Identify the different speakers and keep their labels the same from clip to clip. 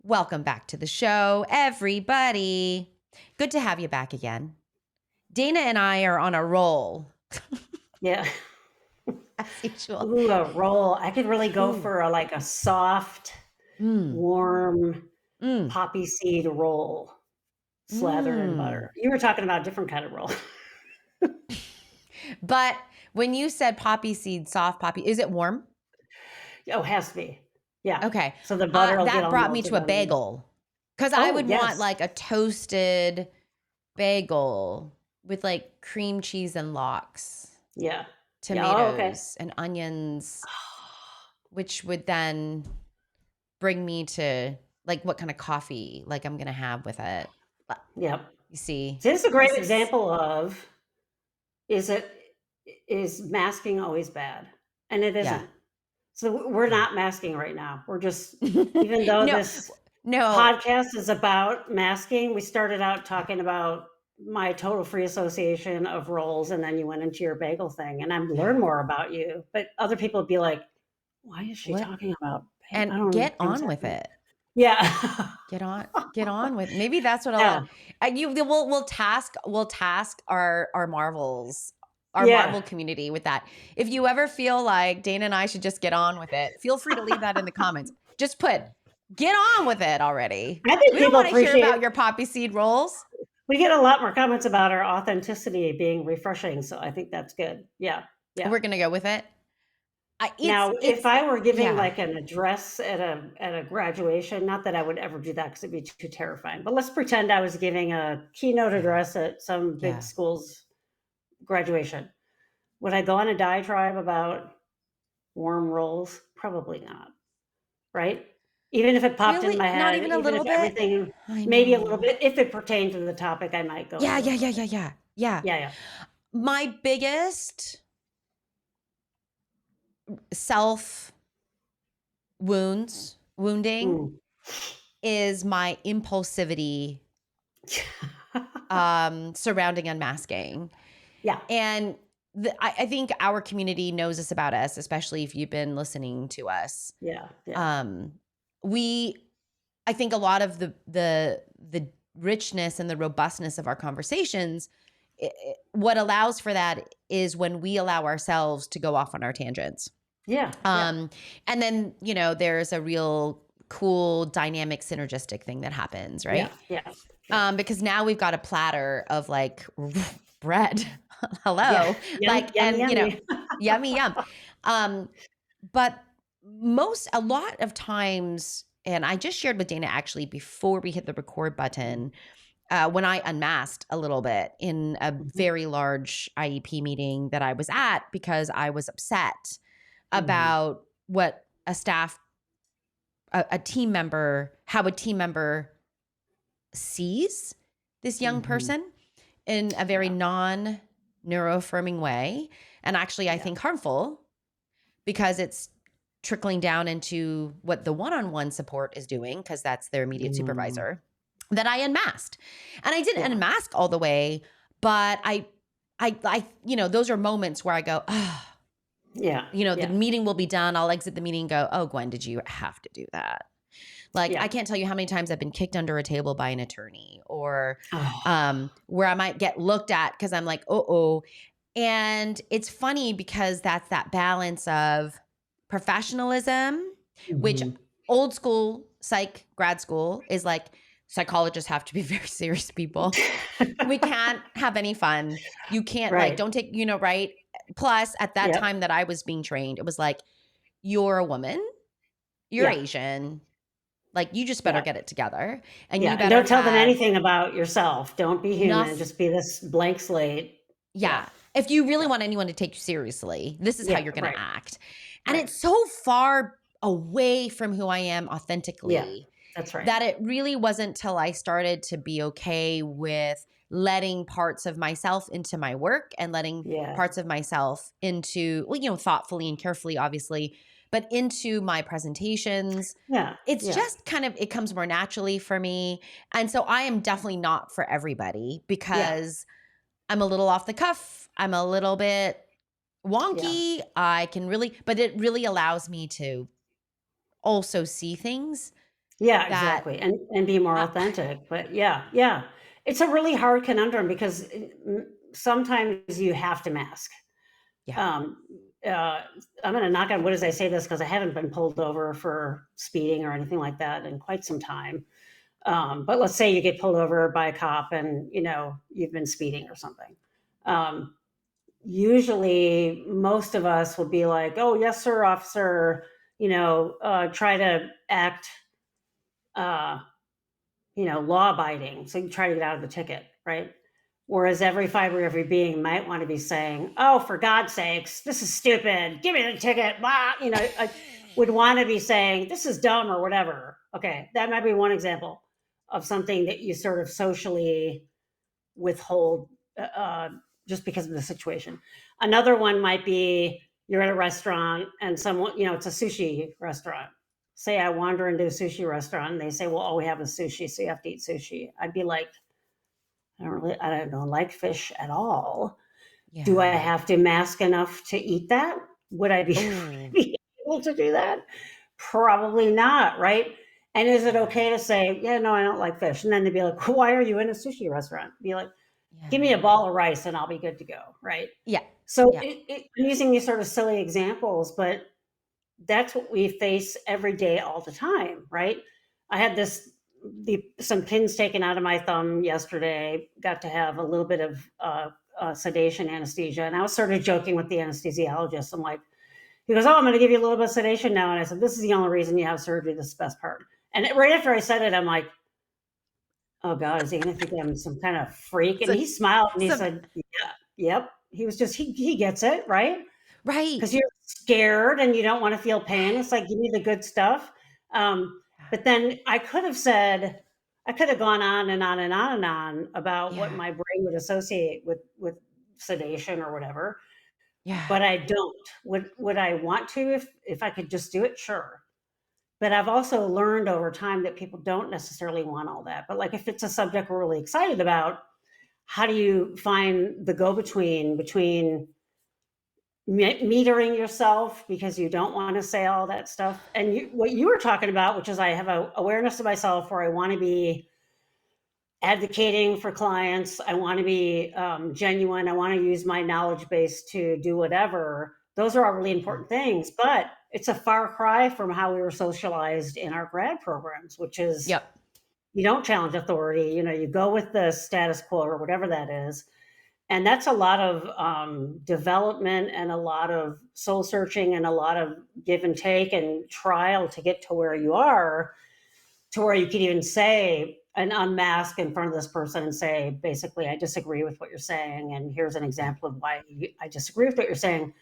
Speaker 1: Welcome back to the show, everybody. Good to have you back again. Dana and I are on a roll.
Speaker 2: Yeah.
Speaker 1: As usual.
Speaker 2: Ooh, a roll. I could really go for a soft, warm poppy seed roll slathered in butter. You were talking about a different kind of roll.
Speaker 1: But when you said poppy seed, soft poppy, is it warm?
Speaker 2: Oh, it has to be. Yeah.
Speaker 1: Okay.
Speaker 2: So the butter will get
Speaker 1: that
Speaker 2: all
Speaker 1: brought me
Speaker 2: melted
Speaker 1: to a
Speaker 2: on it.
Speaker 1: bagel. Because I would
Speaker 2: yes.
Speaker 1: want like a toasted bagel with like cream cheese and lox.
Speaker 2: Yeah.
Speaker 1: Tomatoes and onions, which would then bring me to like what kind of coffee like I'm going to have with it.
Speaker 2: Yep.
Speaker 1: You see?
Speaker 2: So this is a great example of is masking always bad? And it isn't.
Speaker 1: Yeah.
Speaker 2: So we're not masking right now. We're just, even though this podcast is about masking, we started out talking about my total free association of roles, and then you went into your bagel thing, and I've learned more about you. But other people would be like, why is she talking about bagel?
Speaker 1: And get on with it.
Speaker 2: Yeah.
Speaker 1: Get on with, maybe that's what we'll task our Marvels, our Marvel community with that. If you ever feel like Dana and I should just get on with it, feel free to leave that in the comments. Just put, get on with it already.
Speaker 2: I think
Speaker 1: we don't want to hear about your poppy seed rolls.
Speaker 2: We get a lot more comments about our authenticity being refreshing. So I think that's good. Yeah. Yeah.
Speaker 1: We're going to go with it.
Speaker 2: If I were giving like an address at a graduation, not that I would ever do that because it'd be too terrifying, but let's pretend I was giving a keynote address at some big school's graduation. Would I go on a diatribe about warm rolls? Probably not. Right? Even if it popped in my head,
Speaker 1: not even a little bit.
Speaker 2: Everything, maybe a little bit. If it pertained to the topic, I might go.
Speaker 1: Yeah. My biggest wounding is my impulsivity surrounding unmasking.
Speaker 2: Yeah.
Speaker 1: And I think our community knows this about us, especially if you've been listening to us.
Speaker 2: Yeah.
Speaker 1: I think a lot of the richness and the robustness of our conversations, what allows for that is when we allow ourselves to go off on our tangents.
Speaker 2: Yeah.
Speaker 1: And then, there's a real cool dynamic synergistic thing that happens, right?
Speaker 2: Yeah.
Speaker 1: Because now we've got a platter of like bread. Hello. Yummy, yum. But a lot of times, and I just shared with Dana actually before we hit the record button, when I unmasked a little bit in a very large IEP meeting that I was at because I was upset about what how a team member sees this young person in a very non-neuroaffirming way. And actually, I think harmful because it's trickling down into what the one-on-one support is doing because that's their immediate supervisor, that I unmasked. And I didn't unmask all the way, but I those are moments where I go, the meeting will be done. I'll exit the meeting and go, oh, Gwen, did you have to do that? I can't tell you how many times I've been kicked under a table by an attorney or where I might get looked at because I'm like, And it's funny because that's that balance of professionalism, which old school psych grad school is like, psychologists have to be very serious people. We can't have any fun. You can't don't take, right? Plus at that time that I was being trained, it was like, you're a woman, you're Asian, like you just better get it together. And you better
Speaker 2: don't tell them anything about yourself. Don't be human. Just be this blank slate.
Speaker 1: Yeah. If you really want anyone to take you seriously, this is how you're going to act. And it's so far away from who I am authentically.
Speaker 2: Yeah, that's right.
Speaker 1: That it really wasn't till I started to be okay with letting parts of myself into my work and letting parts of myself into, thoughtfully and carefully, obviously, but into my presentations,
Speaker 2: Yeah.
Speaker 1: it's
Speaker 2: Yeah.
Speaker 1: just kind of, it comes more naturally for me. And so I am definitely not for everybody
Speaker 2: Yeah.
Speaker 1: because I'm a little off the cuff. I'm a little bit
Speaker 2: Yeah.
Speaker 1: wonky. I can really, but it really allows me to also see things
Speaker 2: Yeah,
Speaker 1: that
Speaker 2: exactly, and be more
Speaker 1: I,
Speaker 2: authentic, but yeah, yeah. It's a really hard conundrum because sometimes you have to mask.
Speaker 1: yeah.
Speaker 2: Um, uh, I'm gonna knock on wood as I say this because I haven't been pulled over for speeding or anything like that in quite some time. But let's say you get pulled over by a cop and, you've been speeding or something. Um, Usually most of us will be like, "Oh, yes, sir, officer," try to act, uh, law abiding. So you try to get out of the ticket, right? Whereas every fiber of every being might want to be saying, "Oh, for God's sakes, this is stupid. Give me the ticket." Blah. I would want to be saying, "This is dumb," or whatever. Okay, that might be one example of something that you sort of socially withhold, just because of the situation. Another one might be you're at a restaurant and someone, it's a sushi restaurant. Say I wander into a sushi restaurant and they say, "Well, all we have is sushi, so you have to eat sushi." I'd be like, I don't like fish at all. Do I
Speaker 1: Yeah.
Speaker 2: have to mask enough to eat that? Would I be,
Speaker 1: Oh,
Speaker 2: be able to do that? Probably not, right? And is it
Speaker 1: yeah.
Speaker 2: okay to say, "Yeah, no, I don't like fish"? And then they'd be like, "Why are you in a sushi restaurant?" Be like, "Give me a
Speaker 1: Yeah.
Speaker 2: ball of rice and I'll be good to go," right?
Speaker 1: Yeah.
Speaker 2: So
Speaker 1: Yeah.
Speaker 2: I'm using these sort of silly examples, but that's what we face every day all the time, right? I had some pins taken out of my thumb yesterday, got to have a little bit of sedation anesthesia. And I was sort of joking with the anesthesiologist. I'm like, he goes, "Oh, I'm going to give you a little bit of sedation now." And I said, "This is the only reason you have surgery. This is the best part." And right after I said it, I'm like, "Oh God, is he going to think I'm some kind of freak?" And
Speaker 1: So,
Speaker 2: he smiled and he
Speaker 1: so
Speaker 2: said, "Yeah, yep." He was just, he gets it, right?
Speaker 1: right.
Speaker 2: Because you're scared and you don't want to feel pain. It's like, give me the good stuff. But then I could have gone on and on and on and on about what
Speaker 1: Yeah.
Speaker 2: my brain would associate with sedation or whatever,
Speaker 1: Yeah.
Speaker 2: but I don't. Would I want to if I could just do it? Sure. But I've also learned over time that people don't necessarily want all that. But like if it's a subject we're really excited about, how do you find the go between metering yourself because you don't want to say all that stuff and what you were talking about, which is I have a awareness of myself where I want to be advocating for clients, I want to be genuine, I want to use my knowledge base to do whatever. Those are all really
Speaker 1: Mm.
Speaker 2: important things, but it's a far cry from how we were socialized in our grad programs, which is
Speaker 1: Yep.
Speaker 2: you don't challenge authority, you go with the status quo or whatever that is. And that's a lot of development and a lot of soul searching and a lot of give and take and trial to get to where you are, to where you can even say and unmask in front of this person and say, basically, "I disagree with what you're saying. And here's an
Speaker 1: Yeah.
Speaker 2: example of why I disagree with what you're saying."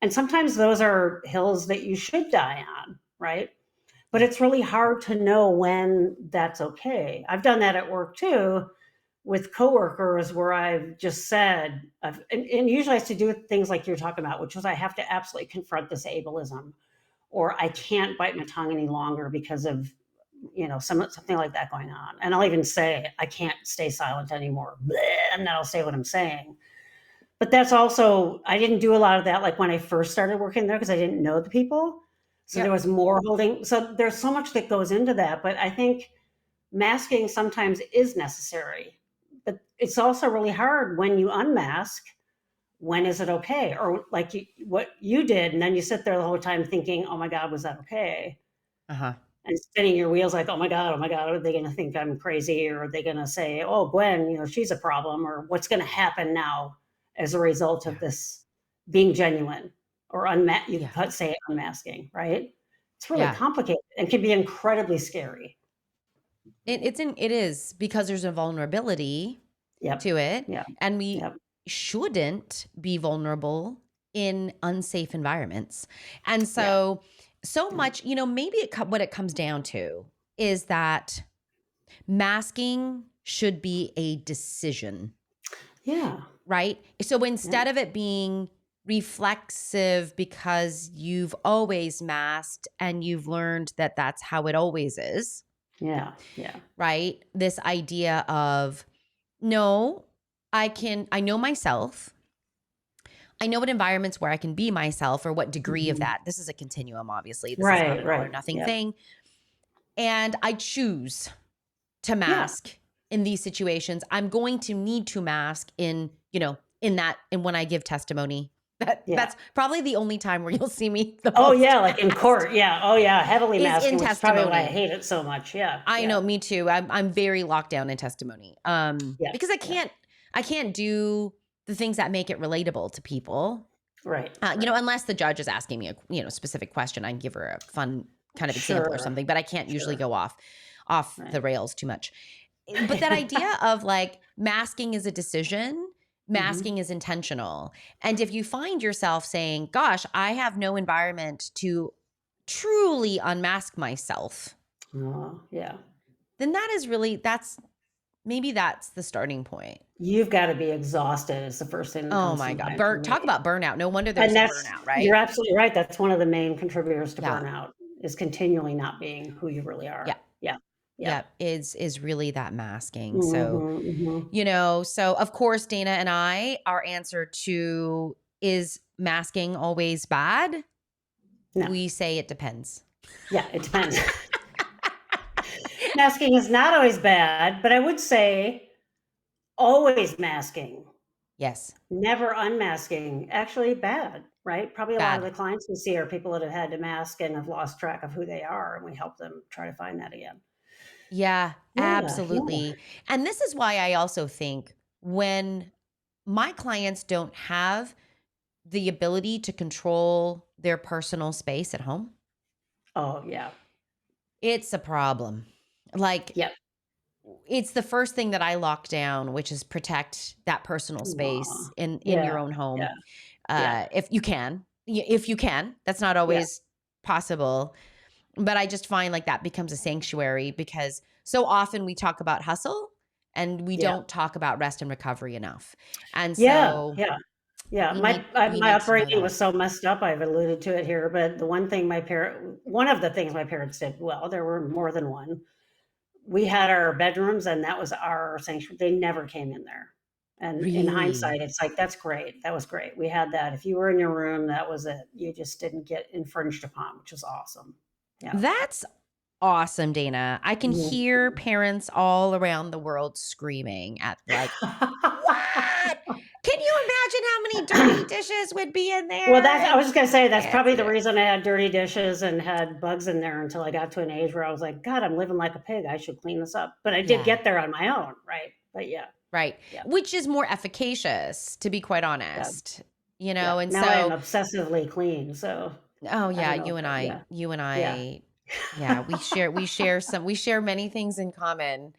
Speaker 2: And sometimes those are hills that you should die on, right? But
Speaker 1: Yeah.
Speaker 2: it's really hard to know when that's okay. I've done that at work too with coworkers where I've just said, and usually has to do with things like you're talking about, which is I have to absolutely confront this ableism, or I can't bite my tongue any longer because of something like that going on. And I'll even say I can't stay silent anymore, and then I'll say what I'm saying. But that's also I didn't do a lot of that like when I first started working there because I didn't know the people, so there
Speaker 1: Yep.
Speaker 2: was more holding. So there's so much that goes into that, but I think masking sometimes is necessary, but it's also really hard when you unmask. When is it okay? Or like what you did, and then you sit there the whole time thinking, "Oh my God, was that okay?"
Speaker 1: Uh-huh.
Speaker 2: And spinning your wheels like, oh my God, are they going to think I'm crazy? Or are they going to say, "Oh, Gwen, she's a problem," or what's going to happen now as a result of
Speaker 1: Yeah.
Speaker 2: this being genuine or you
Speaker 1: Yeah.
Speaker 2: could say unmasking, right? It's really
Speaker 1: Yeah.
Speaker 2: complicated and can be incredibly scary.
Speaker 1: It is because there's a vulnerability
Speaker 2: Yep.
Speaker 1: to it,
Speaker 2: Yep.
Speaker 1: and we
Speaker 2: Yep.
Speaker 1: shouldn't be vulnerable in unsafe environments. And
Speaker 2: Yeah.
Speaker 1: so
Speaker 2: Yeah.
Speaker 1: much, maybe what it comes down to is that masking should be a decision,
Speaker 2: Yeah.
Speaker 1: right? So
Speaker 2: Yeah.
Speaker 1: instead of it being reflexive because you've always masked and you've learned that that's how it always is.
Speaker 2: Yeah. Yeah.
Speaker 1: Right? This idea of, no, I know myself. I know what environments where I can be myself or what degree of that. This is a continuum, obviously. This is not
Speaker 2: Right.
Speaker 1: an all or
Speaker 2: Right.
Speaker 1: nothing
Speaker 2: Yep.
Speaker 1: thing. And I choose to
Speaker 2: Yeah.
Speaker 1: mask in these situations. I'm going to need to mask in when I give testimony. That's probably the only time where you'll see me the most.
Speaker 2: Oh yeah, like in court. Yeah. Oh yeah, heavily masking, which is probably why I
Speaker 1: testimony.
Speaker 2: hate it so much. Yeah.
Speaker 1: I know, me too. I'm very locked down in testimony. Because I can't do the things that make it relatable to people.
Speaker 2: Right.
Speaker 1: Unless the judge is asking me a specific question, I can give her a fun kind of example or something, but I can't usually go off the rails too much. But that idea of like masking is a decision, masking is intentional. And if you find yourself saying, gosh, I have no environment to truly unmask myself.
Speaker 2: Oh, yeah.
Speaker 1: Then maybe that's the starting point.
Speaker 2: You've got to be exhausted is the first thing that comes to mind.
Speaker 1: Talk about burnout. No wonder there's burnout, right?
Speaker 2: You're absolutely right. That's one of the main contributors to burnout is continually not being who you really are. Yeah.
Speaker 1: Is really that masking. So, so of course, Dana and our answer to is masking always bad? No. We say it depends.
Speaker 2: Yeah, it depends. Masking is not always bad, but I would say always masking.
Speaker 1: Yes.
Speaker 2: Never unmasking. Actually bad, right? Probably a lot of the clients we see are people that have had to mask and have lost track of who they are, and we help them try to find that again.
Speaker 1: Yeah, absolutely. And this is why I also think when my clients don't have the ability to control their personal space at home.
Speaker 2: Oh, yeah.
Speaker 1: It's a problem. Like, it's the first thing that I lock down, which is protect that personal space in your own home. If you can, that's not always possible. But I just find like that becomes a sanctuary because so often we talk about hustle and we don't talk about rest and recovery enough. And so
Speaker 2: my upbringing was so messed up. I've alluded to it here, but one of the things my parents did well, there were more than one. We had our bedrooms and that was our sanctuary. They never came in there. And in hindsight, it's like, that's great. That was great. We had that. If you were in your room, that was it. You just didn't get infringed upon, which was awesome. Yeah.
Speaker 1: That's awesome, Dana. I can hear parents all around the world screaming at like, what? Can you imagine how many dirty dishes would be in there?
Speaker 2: Well, I was just going to say, that's probably the reason I had dirty dishes and had bugs in there until I got to an age where I was like, God, I'm living like a pig. I should clean this up. But I did get there on my own, right? But
Speaker 1: Right. Yeah. Which is more efficacious, to be quite honest. And
Speaker 2: now
Speaker 1: so
Speaker 2: I'm obsessively clean. So
Speaker 1: you and I, we share many things in common.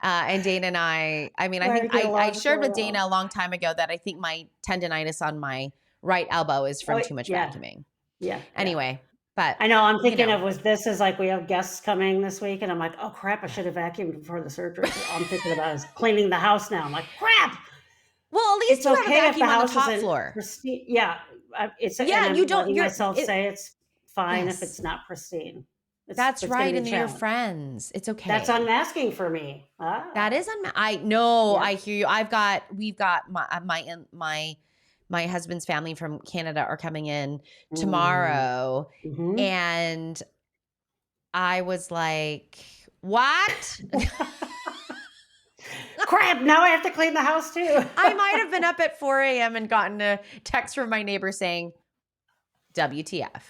Speaker 1: And Dana and I mean, I think I shared with Dana a long time ago that I think my tendonitis on my right elbow is from too much vacuuming.
Speaker 2: Yeah.
Speaker 1: Anyway, but
Speaker 2: I know I'm thinking this is like, we have guests coming this week and I'm like, oh crap, I should have vacuumed before the surgery. All I'm thinking about is cleaning the house now. I'm like, crap.
Speaker 1: Well, at least you have a vacuum on the top floor.
Speaker 2: Pristine. You don't. Say it's fine if it's not pristine.
Speaker 1: That's right, and they're your friends. It's okay.
Speaker 2: That's unmasking for me.
Speaker 1: That is I know. I hear you. We've got my husband's family from Canada are coming in tomorrow, and I was like, what?
Speaker 2: Crap, now I have to clean the house too.
Speaker 1: I might have been up at 4 a.m. and gotten a text from my neighbor saying, WTF.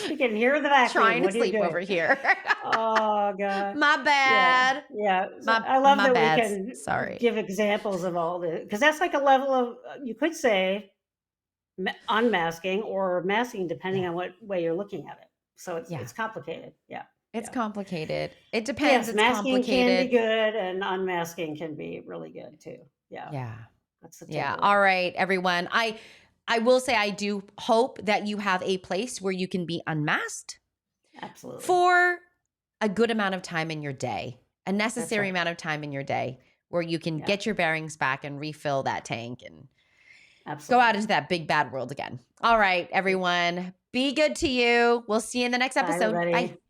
Speaker 2: You can hear the vacuum.
Speaker 1: Trying to sleep over here.
Speaker 2: Oh, God.
Speaker 1: My bad.
Speaker 2: Yeah. I love that we can give examples of all this. Because that's like a level of, you could say, unmasking or masking, depending on what way you're looking at it. So it's complicated. Yeah.
Speaker 1: It's complicated. It depends. It's
Speaker 2: masking
Speaker 1: complicated.
Speaker 2: Can be good and unmasking can be really good too. Yeah.
Speaker 1: Yeah.
Speaker 2: That's the
Speaker 1: takeaway. All right, everyone. I will say I do hope that you have a place where you can be unmasked.
Speaker 2: Absolutely.
Speaker 1: For a good amount of time in your day, a necessary amount of time in your day where you can get your bearings back and refill that tank go out
Speaker 2: Absolutely.
Speaker 1: into that big bad world again. All right, everyone. Be good to you. We'll see you in the next
Speaker 2: Bye,
Speaker 1: episode. Bye.
Speaker 2: everybody.